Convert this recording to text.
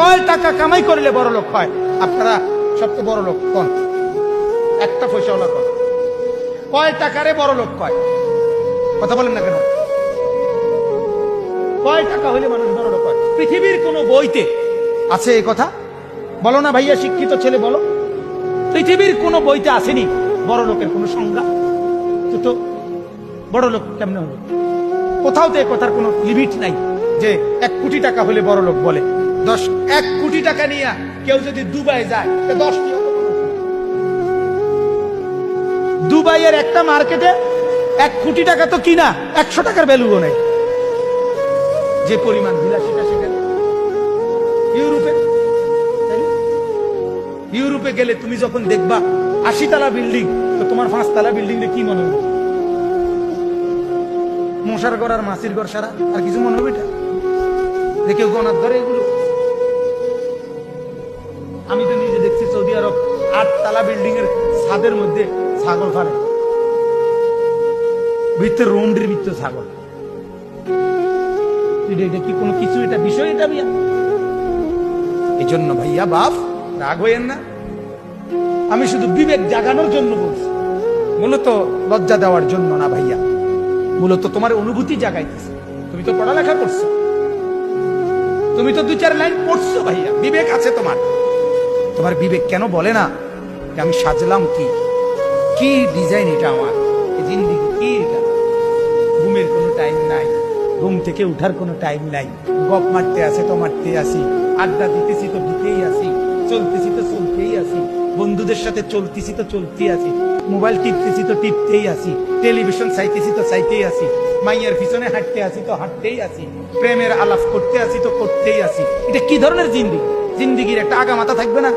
কয় টাকা কামাই করলে বড় লোক হয়? আপনারা সবচেয়ে বড় লোক কোন? একটা পয়সাওয়ালা কোন? কয় টাকারে বড় লোক কয়? কথা বলেন না কেন? কয় টাকা হইলে মানুষ বড় লোক হয়? পৃথিবীর কোন বইতে আছে এই কথা? বলো না ভাইয়া, শিক্ষিত ছেলে বলো, পৃথিবীর কোন বইতে আসেনি বড় লোকের কোন সংজ্ঞা? তো বড় লোক কেমনে হলো? কোথাও তো এই কথার কোনো লিমিট নাই যে 1 কোটি টাকা হলে বড় লোক বলে। 1 কোটি টাকা নিয়ে কেউ যদি দুবাই যায়, 10 দুবাইয়ের একটা মার্কেটে 1 কোটি টাকা তো কিনা 100 টাকার ভ্যালুও নেই। যে পরিমাণ বিলাসিতা সেখানে। ইউরোপে গেলে তুমি যখন দেখবা 80 তলা বিল্ডিং, তো তোমার 5 তলা বিল্ডিং কি মনে হবে? মশার ঘর আর মাসির ঘর সারা আর কিছু মনে হবে? এটা যে কেউ গণার ধরে এগুলো। আমি তো নিজে দেখছি সৌদি আরব 8 তলা বিল্ডিং এর ছাদের মধ্যে ছাগল ফারে, ভিতরে রৌন্ডের ভিতরে ছাগল। এটা কি কোনো কিছু? এটা বিষয়? এটা বিয়া? এই জন্য ভাইয়া বাপ রাগ হইয়েন না, আমি শুধু বিবেক জাগানোর জন্য বলছি, মূলত লজ্জা দেওয়ার জন্য না ভাইয়া, মূলত তোমার অনুভূতি জাগাইতেছে। তুমি তো পড়ালেখা করছো, তুমি তো 2-4 লাইন পড়ছো ভাইয়া, বিবেক আছে তোমার। তোমার বিবেক কেন বলে না যে আমি সাজলাম কি কি ডিজাইন এটা আমার এই জিন্দেগি কি? এটা ঘুমের কোনো টাইম নাই, ঘুম থেকে উঠার কোনো টাইম নাই, গপ মারতে আসে তো মারতে আসি, আড্ডা দিতেছি তো দিতেই আসি, চলতেছি তো চলতেই আসি, বন্ধুদের সাথে চলতেছি তো চলতেই আসি, মোবাইল টিপতেছি তো টিপতেই আসি, টেলিভিশন চাইতেছি তো চাইতেই আসি, মাইয়ার পিছনে হাঁটতে আসি তো হাঁটতেই আসি, প্রেমের আলাপ করতে আসি তো করতেই আসি। এটা কি ধরনের জিন্দেগি? জিন্দেগির একটা আগা মাথা থাকবে না?